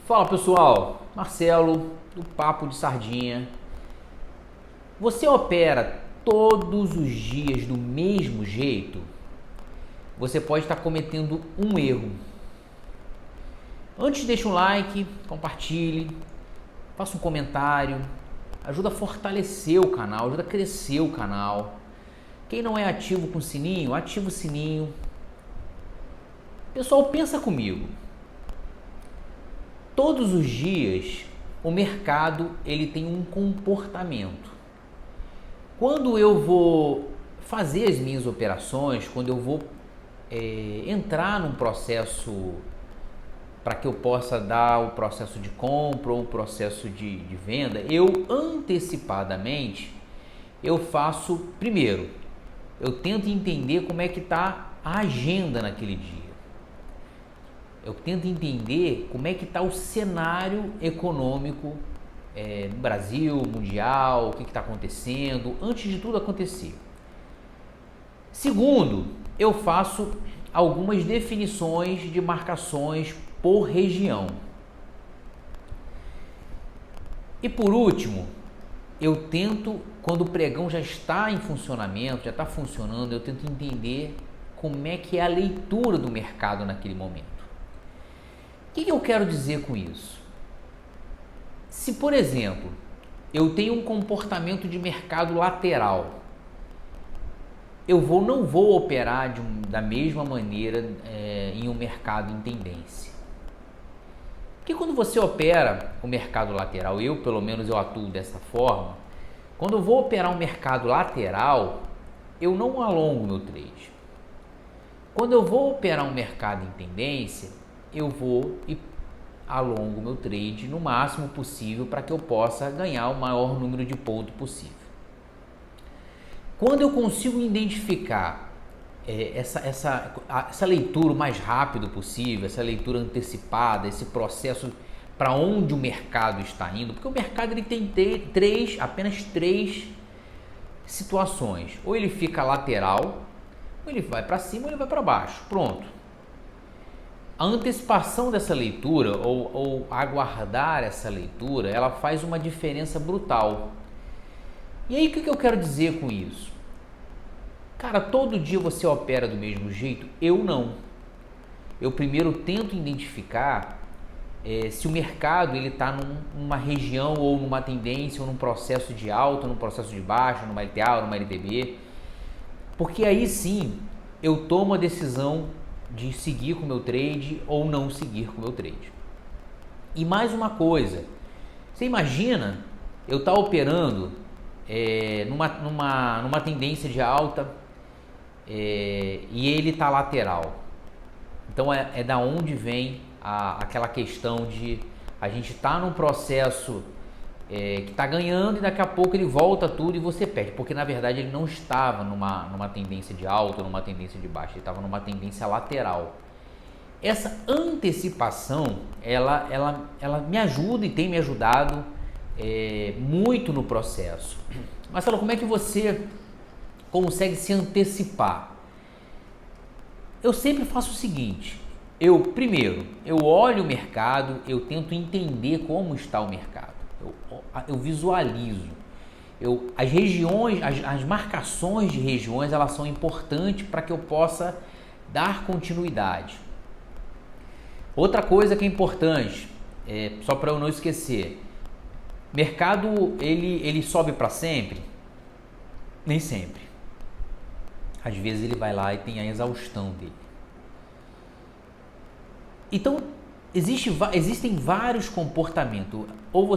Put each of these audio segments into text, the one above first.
Fala pessoal, Marcelo do Papo de Sardinha. Você opera todos os dias do mesmo jeito? Você pode estar cometendo um erro. Antes, deixa um like, compartilhe, faça um comentário, ajuda a fortalecer o canal, ajuda a crescer o canal. Quem não é ativo com o sininho, ativa o sininho. Pessoal, pensa comigo. Todos os dias o mercado ele tem um comportamento. Quando eu vou fazer as minhas operações, quando eu vou entrar num processo para que eu possa dar o processo de compra ou o processo de venda, eu antecipadamente eu faço, primeiro, eu tento entender como é que está a agenda naquele dia. Eu tento entender como é que está o cenário econômico no Brasil, mundial, o que está acontecendo, antes de tudo acontecer. Segundo, eu faço algumas definições de marcações por região. E por último, eu tento, quando o pregão já está em funcionamento, já está funcionando, eu tento entender como é que é a leitura do mercado naquele momento. O que eu quero dizer com isso? Se, por exemplo, eu tenho um comportamento de mercado lateral, eu não vou operar da mesma maneira em um mercado em tendência. Porque quando você opera o mercado lateral, pelo menos eu atuo dessa forma, quando eu vou operar um mercado lateral, eu não alongo meu trade. Quando eu vou operar um mercado em tendência, eu vou e alongo meu trade no máximo possível para que eu possa ganhar o maior número de pontos possível. Quando eu consigo identificar essa leitura o mais rápido possível, essa leitura antecipada, esse processo para onde o mercado está indo, porque o mercado ele tem apenas três situações: ou ele fica lateral, ou ele vai para cima, ou ele vai para baixo. Pronto. A antecipação dessa leitura ou aguardar essa leitura, ela faz uma diferença brutal. E aí o que eu quero dizer com isso? Cara, todo dia você opera do mesmo jeito? Eu não. Eu primeiro tento identificar se o mercado está numa região ou numa tendência ou num processo de alta, num processo de baixa, numa LTA ou numa LTB, porque aí sim eu tomo a decisão de seguir com o meu trade ou não seguir com o meu trade. E mais uma coisa, você imagina eu estar operando numa tendência de alta e ele está lateral. Então é da onde vem aquela questão de a gente estar num processo que está ganhando e daqui a pouco ele volta tudo e você perde, porque na verdade ele não estava numa tendência de alta ou numa tendência de baixa, ele estava numa tendência lateral. Essa antecipação, ela me ajuda e tem me ajudado muito no processo. Marcelo, como é que você consegue se antecipar? Eu sempre faço o seguinte: primeiro, eu olho o mercado, eu tento entender como está o mercado. Eu visualizo. As regiões, as marcações de regiões, elas são importantes para que eu possa dar continuidade. Outra coisa que é importante, só para eu não esquecer, mercado ele sobe para sempre? Nem sempre. Às vezes ele vai lá e tem a exaustão dele. Então existem vários comportamentos. Ou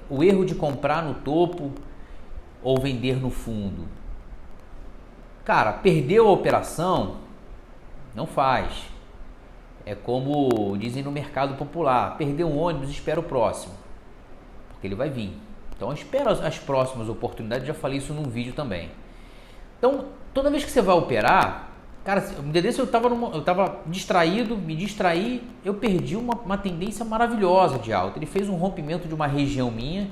o erro de comprar no topo ou vender no fundo. Cara, perdeu a operação, não faz. É como dizem no mercado popular: perdeu um ônibus, espera o próximo, porque ele vai vir. Então espera as próximas oportunidades. Já falei isso num vídeo também. Então toda vez que você vai operar, cara, um dia desse eu estava distraído, me distraí, eu perdi uma tendência maravilhosa de alta. Ele fez um rompimento de uma região minha,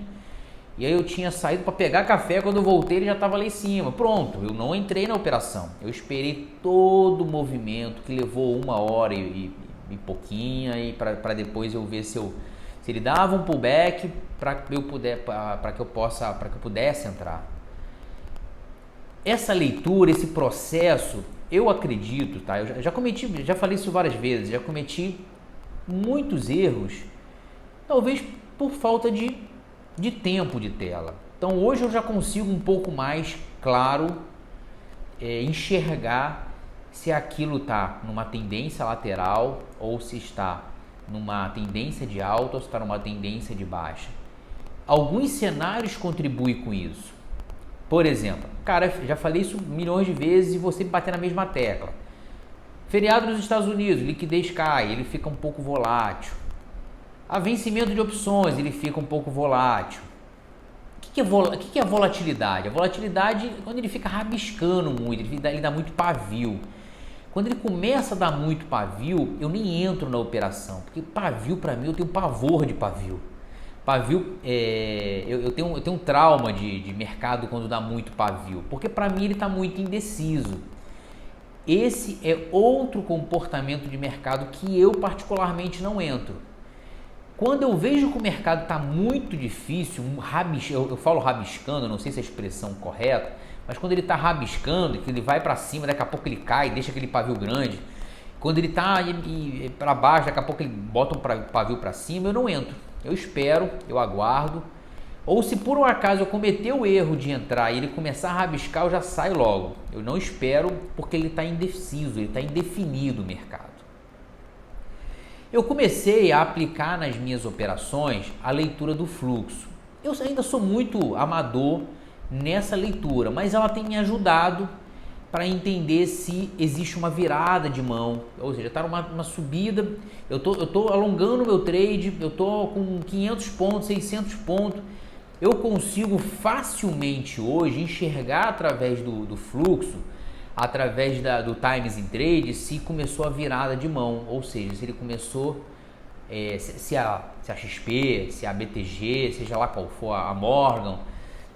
e aí eu tinha saído para pegar café, quando eu voltei ele já estava lá em cima. Pronto, eu não entrei na operação. Eu esperei todo o movimento, que levou 1 hora e e pouquinho, e para depois eu ver se ele dava um pullback para que eu pudesse entrar. Essa leitura, esse processo, eu acredito, tá? Eu já falei isso várias vezes, já cometi muitos erros, talvez por falta de tempo de tela. Então hoje eu já consigo um pouco mais claro enxergar se aquilo está numa tendência lateral ou se está numa tendência de alta ou se está numa tendência de baixa. Alguns cenários contribuem com isso. Por exemplo, cara, já falei isso milhões de vezes e você bater na mesma tecla. Feriado nos Estados Unidos, liquidez cai, ele fica um pouco volátil. A vencimento de opções, ele fica um pouco volátil. O que é volatilidade? A volatilidade é quando ele fica rabiscando muito, ele dá muito pavio. Quando ele começa a dar muito pavio, eu nem entro na operação, porque pavio para mim, eu tenho pavor de pavio. Pavio, eu tenho um trauma de mercado quando dá muito pavio, porque para mim ele está muito indeciso. Esse é outro comportamento de mercado que eu particularmente não entro. Quando eu vejo que o mercado está muito difícil, eu falo rabiscando, não sei se é a expressão correta, mas quando ele está rabiscando, que ele vai para cima, daqui a pouco ele cai, deixa aquele pavio grande. Quando ele está para baixo, daqui a pouco ele bota um pavio para cima, eu não entro. Eu espero, eu aguardo. Ou se por um acaso eu cometer o erro de entrar e ele começar a rabiscar, eu já saio logo. Eu não espero porque ele está indeciso, ele está indefinido o mercado. Eu comecei a aplicar nas minhas operações a leitura do fluxo. Eu ainda sou muito amador nessa leitura, mas ela tem me ajudado para entender se existe uma virada de mão, ou seja, está uma subida, eu tô alongando o meu trade, eu tô com 500 pontos, 600 pontos, eu consigo facilmente hoje enxergar através do fluxo, através do Times in Trade, se começou a virada de mão, ou seja, se ele começou, se a XP, se a BTG, seja lá qual for, a Morgan,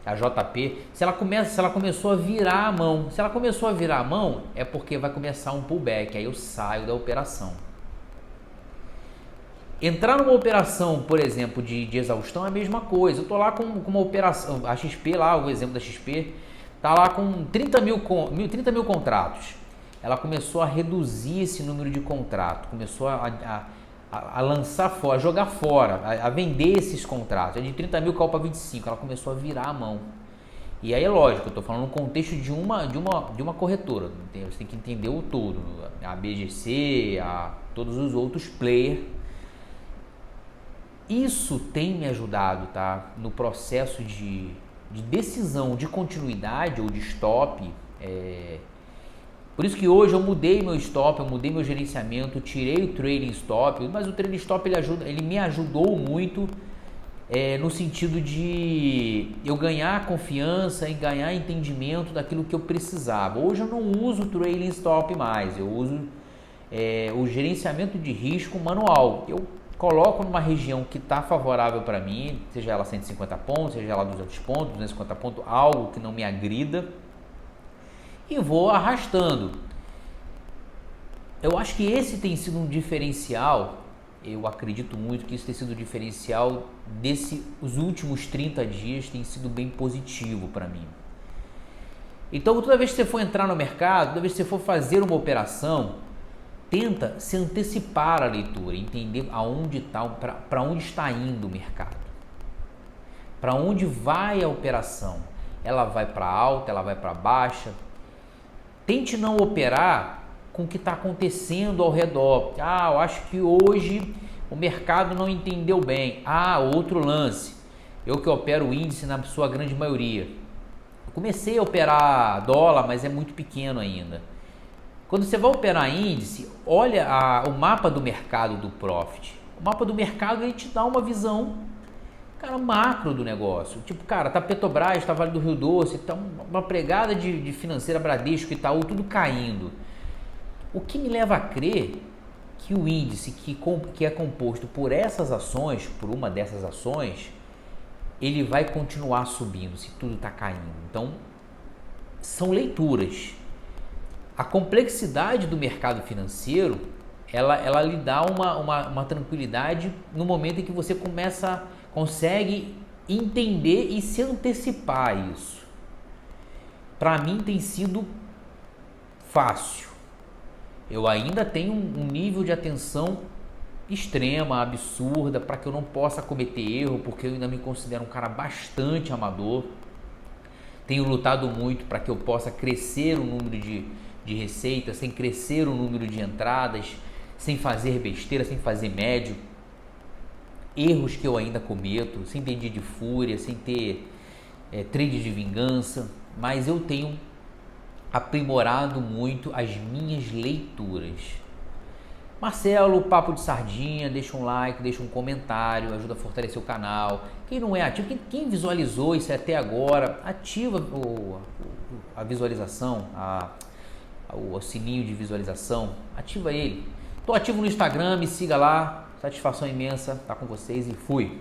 a JP, se ela começou a virar a mão. Se ela começou a virar a mão, é porque vai começar um pullback, aí eu saio da operação. Entrar numa operação, por exemplo, de exaustão é a mesma coisa. Eu estou lá com uma operação, a XP lá, o exemplo da XP, está lá com 30 mil contratos. Ela começou a reduzir esse número de contratos, começou a lançar fora, a jogar fora, a vender esses contratos. De 30 mil caiu para 25, ela começou a virar a mão. E aí é lógico, eu estou falando no contexto de uma corretora, você tem que entender o todo, a BGC, todos os outros players. Isso tem me ajudado, tá? No processo de decisão de continuidade ou de stop. Por isso que hoje eu mudei meu stop, eu mudei meu gerenciamento, tirei o trailing stop, mas o trailing stop ele me ajudou muito no sentido de eu ganhar confiança e ganhar entendimento daquilo que eu precisava. Hoje eu não uso o trailing stop mais, eu uso o gerenciamento de risco manual. Eu coloco numa região que está favorável para mim, seja ela 150 pontos, seja ela 200 pontos, 250 pontos, algo que não me agrida, e vou arrastando. Eu acho que esse tem sido um diferencial, eu acredito muito que isso tem sido um diferencial os últimos 30 dias tem sido bem positivo para mim. Então toda vez que você for entrar no mercado, toda vez que você for fazer uma operação, tenta se antecipar a leitura, entender aonde está, para onde está indo o mercado, para onde vai a operação, ela vai para alta, ela vai para baixa. Tente não operar com o que está acontecendo ao redor. Eu acho que hoje o mercado não entendeu bem. Outro lance, eu que opero o índice na sua grande maioria. Eu comecei a operar dólar, mas é muito pequeno ainda. Quando você vai operar índice, olha o mapa do mercado do Profit. O mapa do mercado ele te dá uma visão, cara, macro do negócio. Tipo, cara, tá Petrobras, tá Vale do Rio Doce, tá uma pregada de financeira, Bradesco e Itaú, tudo caindo. O que me leva a crer que o índice que é composto por essas ações, por uma dessas ações, ele vai continuar subindo se tudo tá caindo. Então, são leituras. A complexidade do mercado financeiro ela lhe dá uma tranquilidade no momento em que você consegue entender e se antecipar a isso. Para mim tem sido fácil. Eu ainda tenho um nível de atenção extrema, absurda, para que eu não possa cometer erro, porque eu ainda me considero um cara bastante amador. Tenho lutado muito para que eu possa crescer o número de receitas, sem crescer o número de entradas, sem fazer besteira, sem fazer médio. Erros que eu ainda cometo, sem ter dia de fúria, sem ter trade de vingança, mas eu tenho aprimorado muito as minhas leituras. Marcelo, Papo de Sardinha, deixa um like, deixa um comentário, ajuda a fortalecer o canal. Quem não é ativo, quem visualizou isso até agora, ativa a visualização, o sininho de visualização, ativa ele. Estou ativo no Instagram, me siga lá, satisfação imensa estar com vocês e fui!